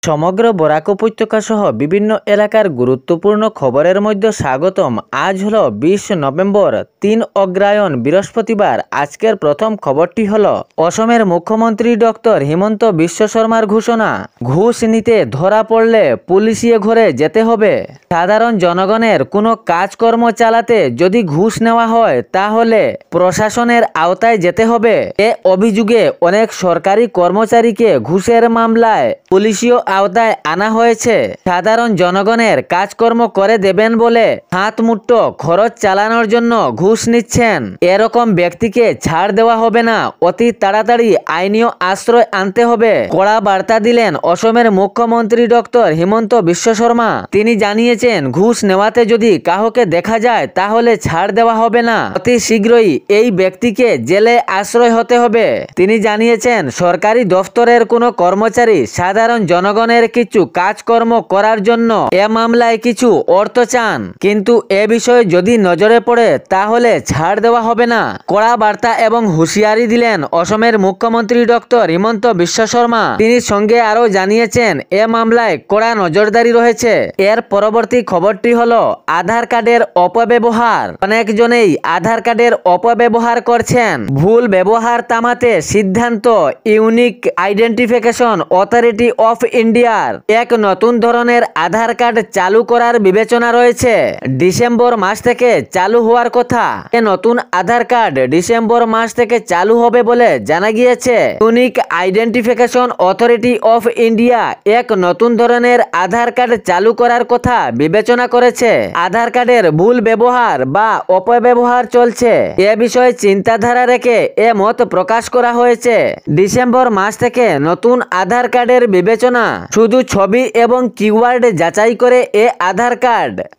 সমগ্র বরাক উপত্যকা সহ বিভিন্ন এলাকার গুরুত্বপূর্ণ খবরের মধ্যে স্বাগতম। আজ হলো 20 নভেম্বর, 3 অগ্রহায়ণ, বৃহস্পতিবার। আজকের প্রথম খবরটি হলো অসমের মুখ্যমন্ত্রী ডক্টর হিমন্ত বিশ্ব শর্মার ঘোষণা, ঘুষ নিতে ধরা পড়লে পুলিশিয়ে ঘরে যেতে হবে। সাধারণ জনগণের কোনো কাজকর্ম চালাতে যদি ঘুষ নেওয়া হয় তাহলে প্রশাসনের আওতায় যেতে হবে। এ অভিযোগে অনেক সরকারি কর্মচারীকে ঘুষের মামলায় পুলিশীয় আওতায় আনা হয়েছে। সাধারণ জনগণের কাজকর্ম করে দেবেন বলে হাত মুঠো খরচ চালানোর জন্য ঘুষ নিচ্ছেন, এরকম ব্যক্তিকে ছাড় দেওয়া হবে না। অতি তাড়াতাড়ি আইনীয় আশ্রয় আনতে হবে। কড়া বার্তা দিলেন অসমের মুখ্যমন্ত্রী ডক্টর হিমন্ত বিশ্ব শর্মা। তিনি জানিয়েছেন, ঘুষ নেওয়াতে যদি কাউকে দেখা যায় তাহলে ছাড় দেওয়া হবে না। অতি শীঘ্রই এই ব্যক্তিকে জেলে আশ্রয় হতে হবে। তিনি জানিয়েছেন, সরকারি দফতরের কোনো কর্মচারী সাধারণ জনগণের কিছু কাজকর্ম করার জন্য এ মামলায় কিছু অর্থ চান, কিন্তু এ বিষয়ে যদি নজরে পড়ে তাহলে ছাড় দেওয়া হবে না। কড়া বার্তা এবং হুঁশিয়ারি দিলেন অসমের মুখ্যমন্ত্রী ডক্টর হিমন্ত বিশ্ব শর্মা। তিনি সঙ্গে আরও জানিয়েছেন, এ মামলায় কড়া নজরদারি রয়েছে। এর পরবর্তী খবরটি হলো আধার কার্ডের অপব্যবহার। অনেকজনেই আধার কার্ডের অপব্যবহার করছেন। ভুল ব্যবহার থামাতে সিদ্ধান্ত ইউনিক আইডেন্টিফিকেশন অথরিটি অফ ইন্ডিয়ার এক নতুন ধরনের আধার কার্ড চালু করার বিবেচনা রয়েছে। ডিসেম্বর মাস থেকে চালু হওয়ার কথা। এ নতুন আধার কার্ড ডিসেম্বর মাস থেকে চালু হবে বলে জানা গিয়েছে। Unique identification authority of India এক নতুন ধরনের আধার কার্ড চালু করার কথা বিবেচনা করেছে। আধার কার্ডের ভুল ব্যবহার বা অপব্যবহার চলছে, এ বিষয়ে চিন্তাধারা রেখে এ মত প্রকাশ করা হয়েছে। ডিসেম্বর মাস থেকে নতুন আধার কার্ডের বিবেচনা। শুধু ছবি এবং কিওয়ার্ড যাচাই করে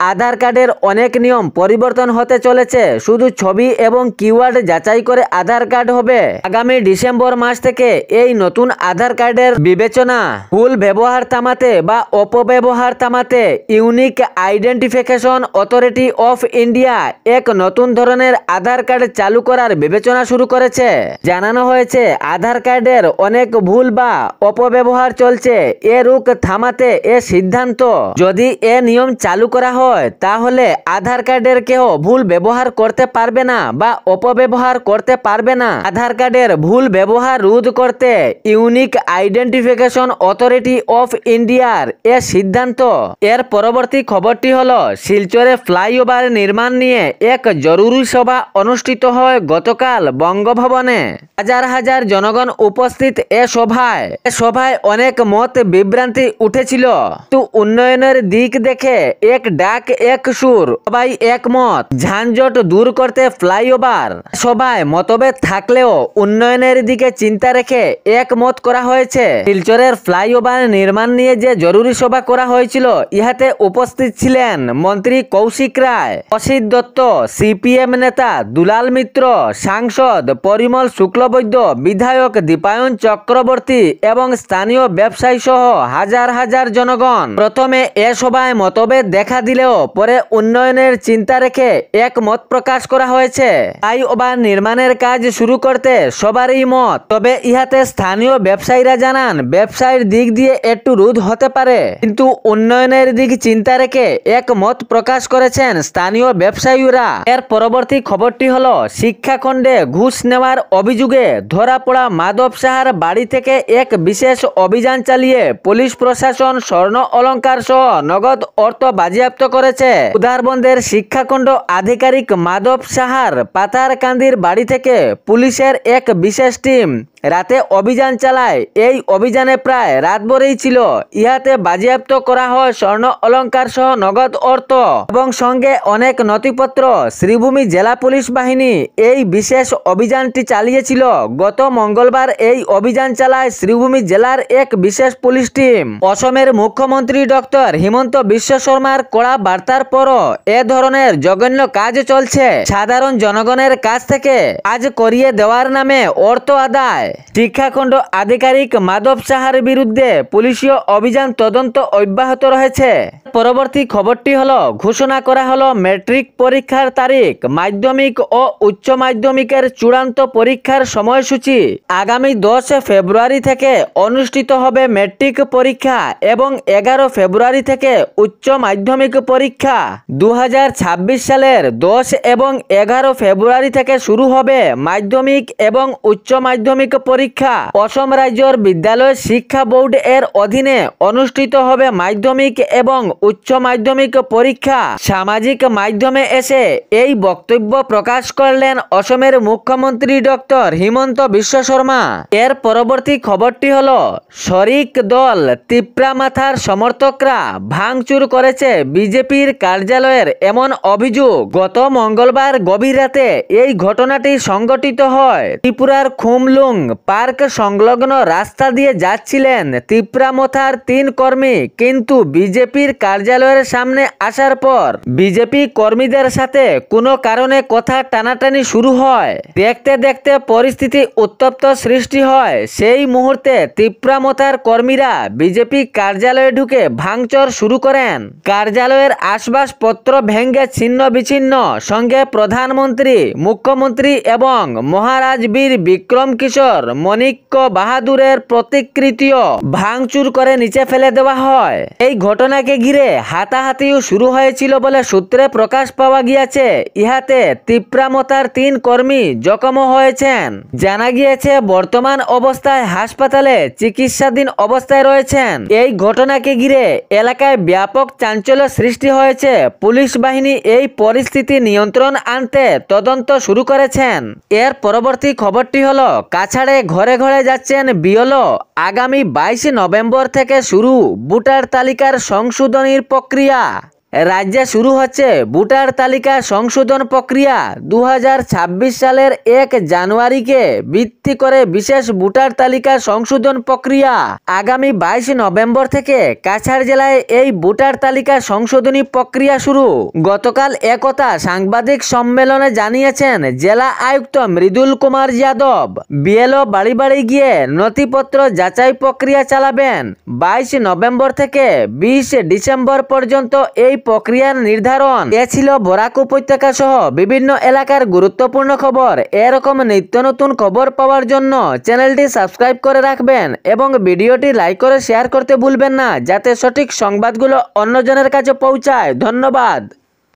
আধার কার্ডের অনেক নিয়ম পরিবর্তন হতে চলেছে। শুধু ছবি এবং কিওয়ার্ড যাচাই করে আধার কার্ড হবে। আগামী ডিসেম্বর মাস থেকে এই নতুন আধার কার্ডের বিবেচনা। ভুল ব্যবহার থামাতে বা অপব্যবহার থামাতে unique identification authority of India এক নতুন ধরনের আধার কার্ড চালু করার বিবেচনা শুরু করেছে। জানানো হয়েছে, আধার কার্ডের অনেক ভুল বা অপব্যবহার চলছে। এ রোগ থামাতে এ সিদ্ধান্ত। যদি এ নিয়ম চালু করা হয় তাহলে আধার কার্ডের কেউ ভুল ব্যবহার করতে পারবে না বা অপব্যবহার করতে পারবে না। আধার কার্ডের ভুল ব্যবহার রোধ করতে ইউনিক আইডেন্টিফিকেশন অথরিটি অফ ইন্ডিয়ার এ সিদ্ধান্ত। এর পরবর্তী খবরটি হলো শিলচরে ফ্লাইওভার নির্মাণ নিয়ে এক জরুরি সভা অনুষ্ঠিত হয় গতকাল বঙ্গভবনে। হাজার হাজার জনগণ উপস্থিত এ সভায় অনেক মত বিভ্রান্তি উঠেছিল। তো উন্নয়নের দিক দেখে এক ডাক এক সুর, সবাই একমত। ঝানজট দূর করতে ফ্লাইওভার। সভায় মতভেদ থাকলেও উন্নয়নের দিকে চিন্তা রেখে একমত করা হয়েছে। শিলচরের ফ্লাইওভার নির্মাণ নিয়ে যে জরুরি সভা করা হয়েছিল, ইহাতে উপস্থিত ছিলেন মন্ত্রী কৌশিক রায়, অসিত দত্ত, সিপিএম নেতা দুলাল মিত্র, সাংসদ পরিমল শুক্লবৈদ্য, বিধায়ক দীপায়ন চক্রবর্তী এবং স্থানীয় ব্যবসায়ী সহ হাজার হাজার জনগণ। প্রথমে এ সভায় মতভেদ দেখা দিলেও পরে উন্নয়নের চিন্তা রেখে একমত প্রকাশ করা হয়েছে। ফ্লাইওভার নির্মাণের কাজ শুরু করতে সবারই মত। তবে ইহাতে স্থানীয় ব্যবসায়ীরা জানান, ব্যবসায়ের দিক দিয়ে একটু রোধ হতে পারে, কিন্তু উন্নয়নের দিক চিন্তা রেখে একমত প্রকাশ করেছেন স্থানীয় ব্যবসায়ীরা। এর পরবর্তী খবরটি হলো শিক্ষাখণ্ডে ঘুষ নেওয়ার অভিযোগে ধরা পড়া মাধব সাহার বাড়ি থেকে এক বিশেষ অভিযান চালিয়ে পুলিশ প্রশাসন স্বর্ণ অলংকার সহ নগদ অর্থ বাজেয়াপ্ত করেছে। উদারবন্দের শিক্ষাখণ্ড আধিকারিক মাধব সাহার পাথারকান্দির বাড়ি থেকে পুলিশের এক বিশেষ টিম রাতে অভিযান চালায়। এই অভিযানে প্রায় রাতভরেই ছিল। ইহাতে বাজেয়াপ্ত করা হয় স্বর্ণ অলংকার সহ নগদ অর্থ এবং সঙ্গে অনেক নথিপত্র। শ্রীভূমি জেলা পুলিশ বাহিনী এই বিশেষ অভিযানটি চালিয়েছিল। গত মঙ্গলবার এই অভিযান চালায় শ্রীভূমি জেলার এক বিশেষ পুলিশ টিম। অসমের মুখ্যমন্ত্রী ডক্টর হিমন্ত বিশ্ব শর্মার কড়া বার্তার পরও এ ধরনের জঘন্য কাজ চলছে। সাধারণ জনগণের কাছ থেকে কাজ করিয়ে দেওয়ার নামে অর্থ আদায়। শিক্ষাখণ্ড আধিকারিক মাধব সাহার বিরুদ্ধে পুলিশীয় অভিযান তদন্ত অব্যাহত রয়েছে। পরবর্তী খবরটি হলো ঘোষণা করা হলো মেট্রিক পরীক্ষার তারিখ, মাধ্যমিক ও উচ্চ মাধ্যমিকের চূড়ান্ত পরীক্ষার সময়সূচি। আগামী 10 ফেব্রুয়ারি থেকে অনুষ্ঠিত হবে মেট্রিক পরীক্ষা এবং 11 ফেব্রুয়ারি থেকে উচ্চ মাধ্যমিক পরীক্ষা। 2026 সালের 10 এবং 11 ফেব্রুয়ারি থেকে শুরু হবে মাধ্যমিক এবং উচ্চ মাধ্যমিক পরীক্ষা। অসম রাজ্যের বিদ্যালয় শিক্ষা বোর্ড এর অধীনে অনুষ্ঠিত হবে মাধ্যমিক এবং উচ্চ মাধ্যমিক পরীক্ষা। সামাজিক মাধ্যমে এসে এই বক্তব্য প্রকাশ করলেন অসমের মুখ্যমন্ত্রী ডক্টর হিমন্ত বিশ্ব শর্মা। এর পরবর্তী খবরটি হলো শরিক দল তিপ্রামাথার সমর্থকরা ভাঙচুর করেছে বিজেপির কার্যালয়ের, এমন অভিযোগ। গত মঙ্গলবার গভীর রাতে এই ঘটনাটি সংঘটিত হয়। ত্রিপুরার খুমলুং পার্ক সংলগ্ন রাস্তা দিয়ে যাচ্ছিলেন তিপ্রামথার 3 কর্মী, কিন্তু বিজেপির কার্যালয়ের সামনে আসার পর বিজেপি কর্মীদের সাথে কোনো কারণে কথা টানাটানি শুরু হয়। দেখতে দেখতে পরিস্থিতি উত্তপ্ত সৃষ্টি হয়। সেই মুহূর্তে তিপ্রামথার কর্মীরা বিজেপি কার্যালয়ে ঢুকে ভাঙচুর শুরু করেন। কার্যালয়ের আসবাবপত্র ভেঙে ছিন্ন বিচ্ছিন্ন, সঙ্গে প্রধানমন্ত্রী, মুখ্যমন্ত্রী এবং মহারাজ বীর বিক্রম কিশোর মণিক্য বাহাদুরের প্রতিকৃতিও ভাঙচুর করে নিচে ফেলে দেওয়া হয়। এই ঘটনাকে ঘিরে হাতাহাতিও শুরু হয়েছিল বলে সূত্রে প্রকাশ পাওয়া গিয়েছে। ইহাতে তিপ্রামথার 3 কর্মী জখমও হয়েছেন। জানা গিয়েছে বর্তমান অবস্থায় হাসপাতালে চিকিৎসাধীন অবস্থায় রয়েছেন। এই ঘটনাকে ঘিরে এলাকায় ব্যাপক চাঞ্চল্য সৃষ্টি হয়েছে। পুলিশ বাহিনী এই পরিস্থিতি নিয়ন্ত্রণ আনতে তদন্ত শুরু করেছেন। এর পরবর্তী খবরটি হলো কাছাড়ে ঘরে ঘরে যাচ্ছেন বিএলও। আগামী 22 নভেম্বর থেকে শুরু ভোটার তালিকার সংশোধনীর প্রক্রিয়া। রাজ্যে শুরু হচ্ছে ভোটার তালিকা সংশোধন প্রক্রিয়া। 2026 সালের 1 জানুয়ারিকে ভিত্তি করে বিশেষ ভোটার তালিকা সংশোধন প্রক্রিয়া। আগামী 22 নভেম্বর থেকে কাছাড় জেলায় এই ভোটার তালিকা সংশোধনী প্রক্রিয়া শুরু। গতকাল একথা সাংবাদিক সম্মেলনে জানিয়েছেন জেলা আয়ুক্ত মৃদুল কুমার যাদব। বিএলও বাড়ি বাড়ি গিয়ে নথিপত্র যাচাই প্রক্রিয়া চালাবেন। 22 নভেম্বর থেকে 20 ডিসেম্বর পর্যন্ত এই প্রক্রিয়ার নির্ধারণ। এ ছিল বরাক উপত্যকা সহ বিভিন্ন এলাকার গুরুত্বপূর্ণ খবর। এরকম নিত্য নতুন খবর পাওয়ার জন্য চ্যানেলটি সাবস্ক্রাইব করে রাখবেন এবং ভিডিওটি লাইক করে শেয়ার করতে ভুলবেন না, যাতে সঠিক সংবাদগুলো অন্যজনের কাছে পৌঁছায়। ধন্যবাদ।